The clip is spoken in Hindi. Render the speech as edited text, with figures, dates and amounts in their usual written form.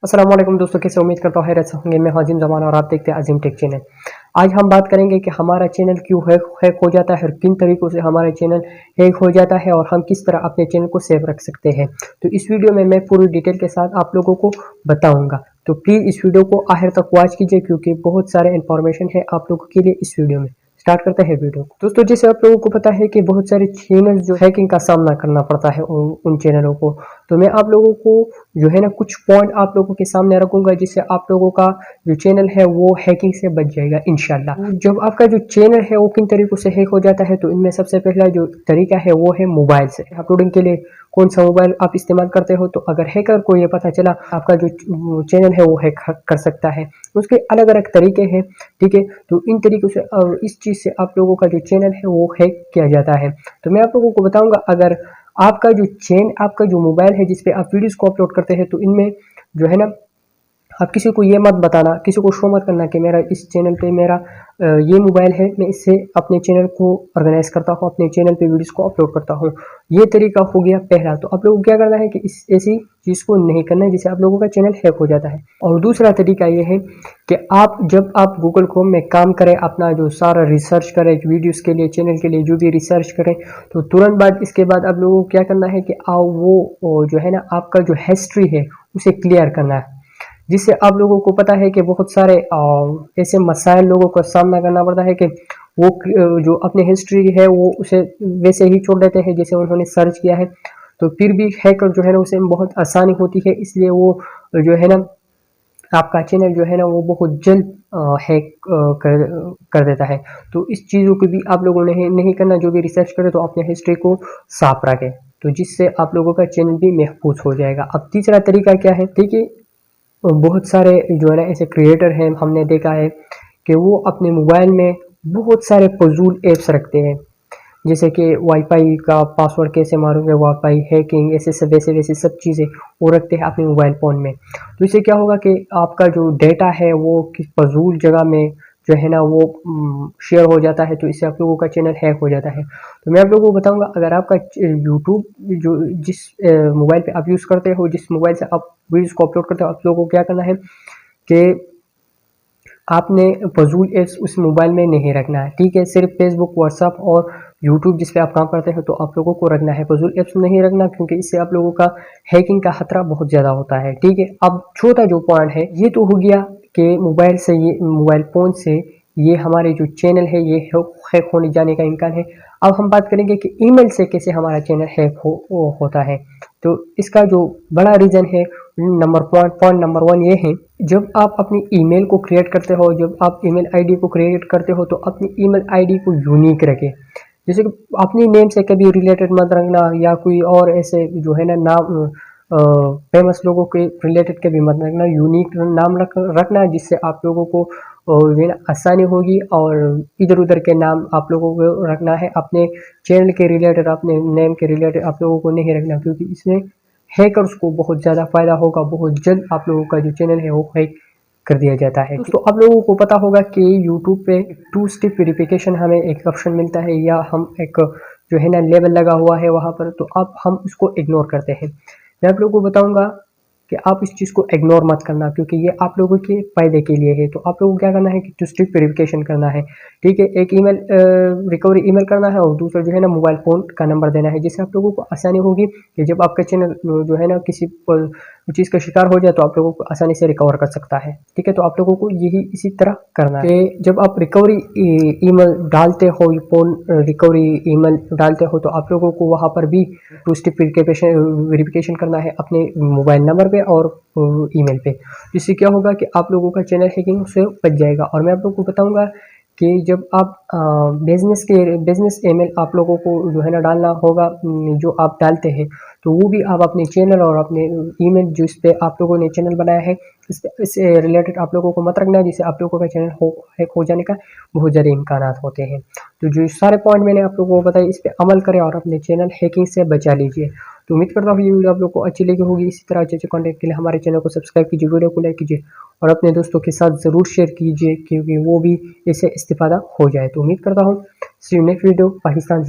अस्सलाम वालेकुम दोस्तों, कैसे उम्मीद करता हूँ खैरियत से होंगे। मैं हाजिम जमान और आप देखते हैं अजीम टेक चैनल। आज हम बात करेंगे कि हमारा चैनल क्यों हैक हो जाता है और किन तरीकों से हमारा चैनल हैक हो जाता है और हम किस तरह अपने चैनल को सेव रख सकते हैं। तो इस वीडियो में मैं पूरी डिटेल के साथ आप लोगों को बताऊंगा। तो प्लीज़ इस वीडियो को आखिर तक वॉच कीजिए क्योंकि बहुत सारे इंफॉर्मेशन है आप लोगों के लिए इस वीडियो में। स्टार्ट करते हैं वीडियो को। दोस्तों, जैसे आप लोगों को पता है कि बहुत सारे चैनल जो हैकिंग का सामना करना पड़ता है उन चैनलों को। तो मैं आप लोगों को जो है ना कुछ पॉइंट आप लोगों के सामने रखूंगा जिससे आप लोगों का जो चैनल है वो हैकिंग से बच जाएगा इंशाल्लाह। जब आपका जो चैनल है वो किन तरीकों से हैक हो जाता है, तो इनमें सबसे पहला जो तरीका है वो है मोबाइल से अपलोडिंग के लिए। कौन सा मोबाइल आप इस्तेमाल करते हो, तो अगर हैकर को ये पता चला आपका जो चैनल है वो हैक कर सकता है। उसके अलग अलग तरीके हैं, ठीक है। तो इन तरीकों से और इस चीज़ से आप लोगों का जो चैनल है वो हैक किया जाता है। तो मैं आप लोगों को बताऊंगा, अगर आपका जो मोबाइल है जिस पे आप वीडियोस को अपलोड करते हैं, तो इनमें जो है ना आप किसी को ये मत बताना, किसी को शो मत करना कि मेरा इस चैनल पे मेरा ये मोबाइल है, मैं इससे अपने चैनल को ऑर्गेनाइज करता हूँ, अपने चैनल पे वीडियोस को अपलोड करता हूँ। ये तरीका हो गया पहला। तो आप लोगों को क्या करना है कि इस ऐसी चीज़ को नहीं करना है जिससे आप लोगों का चैनल हैक हो जाता है। और दूसरा तरीका ये है कि जब आप गूगल क्रोम में काम करें, अपना जो सारा रिसर्च करें वीडियोज़ के लिए, चैनल के लिए जो भी रिसर्च करें, तो तुरंत बाद इसके बाद आप लोगों को क्या करना है कि वो जो है ना आपका जो हिस्ट्री है उसे क्लियर करना है। जिससे आप लोगों को पता है कि बहुत सारे ऐसे मसाइल लोगों को सामना करना पड़ता है कि वो जो अपनी हिस्ट्री है वो उसे वैसे ही छोड़ देते हैं जैसे उन्होंने सर्च किया है। तो फिर भी हैकर जो है ना उसे बहुत आसानी होती है, इसलिए वो जो है ना आपका चैनल जो है ना वो बहुत जल्द हैक कर देता है। तो इस चीज़ों को भी आप लोगों ने नहीं करना। जो भी रिसर्च करे तो अपने हिस्ट्री को साफ रखें, तो जिससे आप लोगों का चैनल भी महफूज हो जाएगा। अब तीसरा तरीका क्या है, ठीक है। बहुत सारे जो है ना ऐसे क्रिएटर हैं, हमने देखा है कि वो अपने मोबाइल में बहुत सारे फजूल ऐप्स रखते हैं, जैसे कि वाईफाई का पासवर्ड कैसे मारोगे, वाईफाई हैकिंग, ऐसे सब वैसे वैसे सब चीज़ें वो रखते हैं अपने मोबाइल फ़ोन में। तो इससे क्या होगा कि आपका जो डेटा है वो किस फजूल जगह में जो है ना वो शेयर हो जाता है, तो इससे आप लोगों का चैनल हैक हो जाता है। तो मैं आप लोगों को बताऊंगा, अगर आपका यूट्यूब जो जिस मोबाइल पे आप यूज़ करते हो, जिस मोबाइल से आप वीडियोज़ को अपलोड करते हो, आप लोगों को क्या करना है कि आपने फजूल एप्स उस मोबाइल में नहीं रखना है, ठीक है। सिर्फ फेसबुक, व्हाट्सअप और यूट्यूब जिस पे आप काम करते हैं तो आप लोगों को रखना है, फजूल एप्स नहीं रखना, क्योंकि इससे आप लोगों का हैकिंग का खतरा बहुत ज़्यादा होता है, ठीक है। अब चौथा जो पॉइंट है, ये तो हो गया कि मोबाइल फ़ोन से ये हमारे जो चैनल है ये हैक होने जाने का इम्कान है। अब हम बात करेंगे कि ईमेल से कैसे हमारा चैनल हैक होता है। तो इसका जो बड़ा रीज़न है, पॉइंट नंबर 1 ये है, जब आप अपनी ईमेल को क्रिएट करते हो, जब आप ईमेल आईडी को क्रिएट करते हो, तो अपनी ईमेल आईडी को यूनिक रखें। जैसे कि अपनी नेम से कभी रिलेटेड मत रखना, या कोई और ऐसे जो है ना नाम फेमस लोगों के रिलेटेड कभी मत रखना। यूनिक नाम रखना, जिससे आप लोगों को जो है ना आसानी होगी। और इधर उधर के नाम आप लोगों को रखना है, अपने चैनल के रिलेटेड, अपने नेम के रिलेटेड आप लोगों को नहीं रखना, क्योंकि इसमें हैकर्स को बहुत ज़्यादा फायदा होगा। बहुत जल्द आप लोगों का जो चैनल है वो हैक कर दिया जाता है। तो आप लोगों को पता होगा कि यूट्यूब पे 2 स्टेप वेरिफिकेशन हमें एक ऑप्शन मिलता है, या हम एक जो है ना लेबल लगा हुआ है वहाँ पर, तो अब हम उसको इग्नोर करते हैं। मैं आप लोगों को बताऊंगा कि आप इस चीज़ को इग्नोर मत करना, क्योंकि ये आप लोगों के फ़ायदे के लिए है। तो आप लोगों को क्या करना है कि 2 स्टेप वेरिफिकेशन करना है, ठीक है। एक ईमेल रिकवरी ईमेल करना है, और दूसरा जो है ना मोबाइल फ़ोन का नंबर देना है, जिससे आप लोगों को आसानी होगी कि जब आपका चैनल जो है ना किसी चीज़ का शिकार हो जाए तो आप लोगों को आसानी से रिकवर कर सकता है, ठीक है। तो आप लोगों को यही इसी तरह करना है कि जब आप रिकवरी ईमेल डालते हो, फ़ोन रिकवरी ईमेल डालते हो, तो आप लोगों को वहाँ पर भी 2 स्टेप वेरिफिकेशन करना है अपने मोबाइल नंबर पे और ईमेल पे। जिससे क्या होगा कि आप लोगों का चैनल हैकिंग से बच जाएगा। और मैं आप लोगों को बताऊंगा कि जब आप बिजनेस ईमेल आप लोगों को जो है ना डालना होगा, जो आप डालते हैं, तो वो भी आप अपने चैनल और अपने ईमेल जिस पे आप लोगों ने चैनल बनाया है इससे रिलेटेड आप लोगों को मत रखना है, जिससे आप लोगों का चैनल हैक हो जाने का बहुत ज़्यादा इम्कान होते हैं। तो जो सारे पॉइंट मैंने आप लोगों को बताए, इस पर अमल करें और अपने चैनल हैकिंग से बचा लीजिए। तो उम्मीद करता हूँ ये वीडियो आप लोग को अच्छी लगी होगी। इसी तरह अच्छे कंटेंट के लिए हमारे चैनल को सब्सक्राइब कीजिए, वीडियो को लाइक कीजिए और अपने दोस्तों के साथ ज़रूर शेयर कीजिए, क्योंकि वो भी इससे इस्तेफादा हो जाए। तो उम्मीद करता हूँ सी यू नेक्स्ट वीडियो। पाकिस्तान जिंदाबाद।